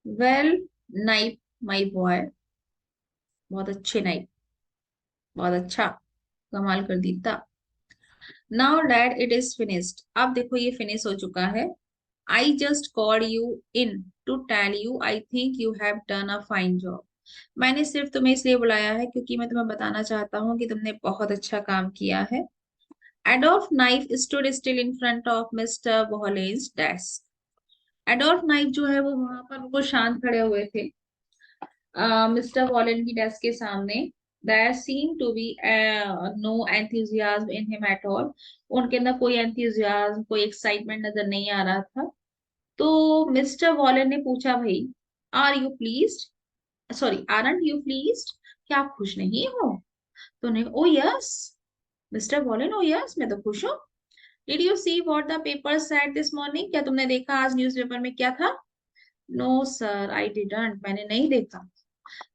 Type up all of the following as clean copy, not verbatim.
Well knife my boy, बहुत अच्छे knife, बहुत अच्छा, कमाल कर दीता। Now that it is finished, अब देखो ये फिनिश हो चुका है। I just called you in to tell you I think you have done a fine job. मैंने सिर्फ तुम्हें इसलिए बुलाया है क्योंकि मैं तुम्हें बताना चाहता हूँ कि तुमने बहुत अच्छा काम किया है। Adolf knife stood still in front of mister violence desk. Adolf knife जो है वो वहां पर वो शांत खड़े हुए थे मिस्टर वॉलेन की डेस्क के सामने। There seem to be no enthusiasm in him at all. उनके अंदर कोई एंथुजियाज्म, कोई एक्साइटमेंट नजर नहीं आ रहा था। तो मिस्टर वॉलेन ने पूछा, भाई are you pleased, sorry aren't you pleased, क्या आप खुश नहीं हो? तो ने oh yes mister Wallen, oh yes मैं तो खुश हूँ। Did you see what the paper said this morning, क्या तुमने देखा आज न्यूज़पेपर में क्या था? नो सर आई डिडंट, मैंने नहीं देखा।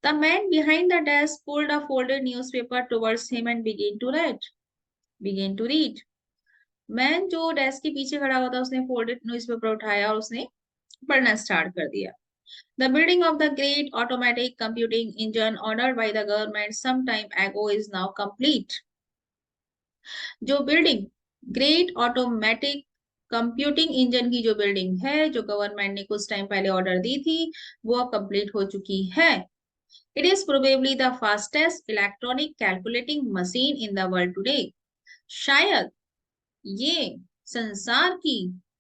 The man behind the desk pulled a folded newspaper towards him and began to read. Began to read. Man जो डेस्क के पीछे खड़ा हुआ था उसने फोल्डेड न्यूज़पेपर उठाया और उसने पढ़ना स्टार्ट कर दिया। The building of the great automatic computing engine ordered by the government some time ago is now complete. जो building great automatic computing engine की जो बिल्डिंग है जो गवर्नमेंट ने कुछ टाइम पहले ऑर्डर दी थी वो अब कंप्लीट हो चुकी है। It is probably the fastest electronic calculating machine in the world today. शायद ये संसार की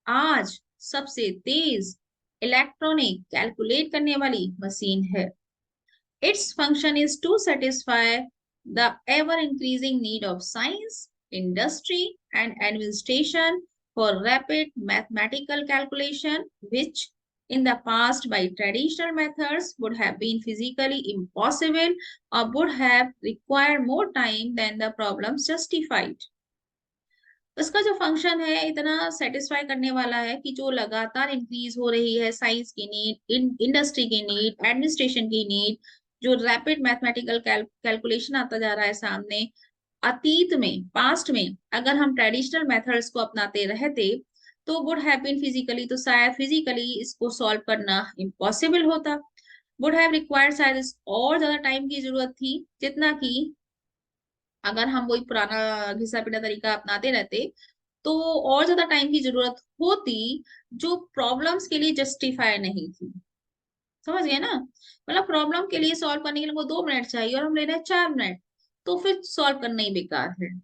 आज सबसे तेज इलेक्ट्रॉनिक कैलकुलेट करने वाली मशीन है। Its function is to satisfy the ever increasing need of science, industry, and administration for rapid mathematical calculation, which in the past by traditional methods would have been physically impossible or would have required more time than the problems justified. उसका जो function है इतना satisfy करने वाला है कि जो लगातार इंक्रीज हो रही है साइंस की नीड, इंडस्ट्री की नीड, एडमिनिस्ट्रेशन की नीड, जो रैपिड मैथमेटिकल कैलकुलेशन आता जा रहा है सामने। अतीत में, पास्ट में अगर हम ट्रेडिशनल मेथड्स को अपनाते रहते तो वुड हैव बीन फिजिकली, तो शायद फिजिकली इसको सॉल्व करना इम्पॉसिबल होता। वुड हैव रिक्वायर्ड, शायद और ज्यादा टाइम की जरूरत थी जितना कि अगर हम वही पुराना घिसा पिटा तरीका अपनाते रहते तो और ज्यादा टाइम की जरूरत होती जो प्रॉब्लम्स के लिए जस्टिफाई नहीं थी। समझ गए ना? मतलब प्रॉब्लम के लिए सॉल्व करने के लिए वो 2 मिनट चाहिए और हम ले रहे हैं 4 मिनट, तो फिर सॉल्व करना ही बेकार है।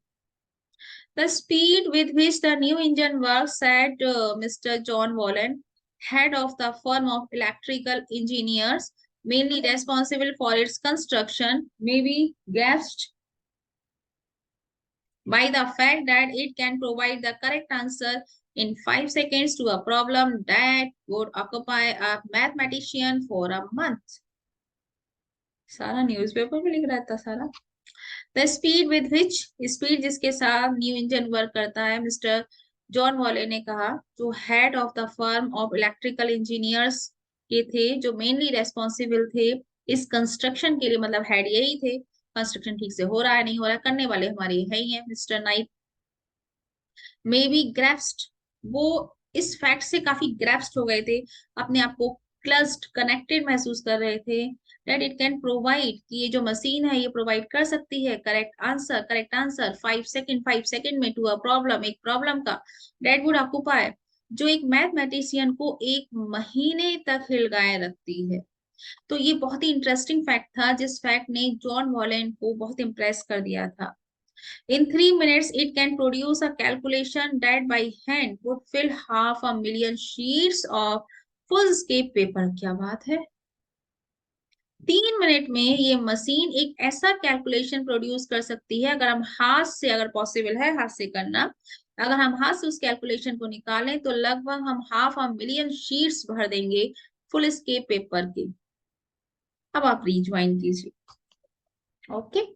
The speed with which the new engine works, said Mr. John Wallen, head of the firm of electrical engineers, mainly responsible for its construction, may be gauged by the fact that it can provide the correct answer in 5 seconds to a problem that would occupy a mathematician for a month. सारा newspaper में लिख रहा था सारा। The speed with which, speed जिसके साथ new engine work करता है, मिस्टर जॉन वॉले ने कहा, जो head of the firm of electrical engineers के थे, जो मेनली रेस्पॉन्सिबल थे इस कंस्ट्रक्शन के लिए, मतलब हेड यही थे। कंस्ट्रक्शन ठीक से हो रहा है नहीं हो रहा है, करने वाले हमारे है ही है मिस्टर नाइट। मे बी ग्रेप्स्ड, वो इस फैक्ट से काफी ग्रेप्स्ड हो गए थे, अपने आप को क्लस्ड कनेक्टेड महसूस कर रहे थे। दैट इट कैन प्रोवाइड, कि ये जो मशीन है ये प्रोवाइड कर सकती है करेक्ट आंसर 5 सेकंड, 5 सेकंड में टू अ प्रॉब्लम, एक प्रॉब्लम का। दैट वुड ऑक्युपाई, जो एक मैथमेटिशियन को 1 महीने तक हिलगाए रखती है। तो ये बहुत ही इंटरेस्टिंग फैक्ट था जिस फैक्ट ने जॉन वॉलेन को बहुत इंप्रेस कर दिया था। In 3 minutes, it can produce a calculation that by hand would fill 500,000 sheets of full-scale paper. क्या बात है? 3 मिनट में ये मशीन एक ऐसा कैलकुलेशन प्रोड्यूस कर सकती है, अगर हम हाथ से, अगर पॉसिबल है हाथ से करना, अगर हम हाथ से उस कैलकुलेशन को निकालें तो लगभग हम 500,000 शीट्स भर देंगे फुल स्केप पेपर के। अब आप रिज्वाइन कीजिए। ओके।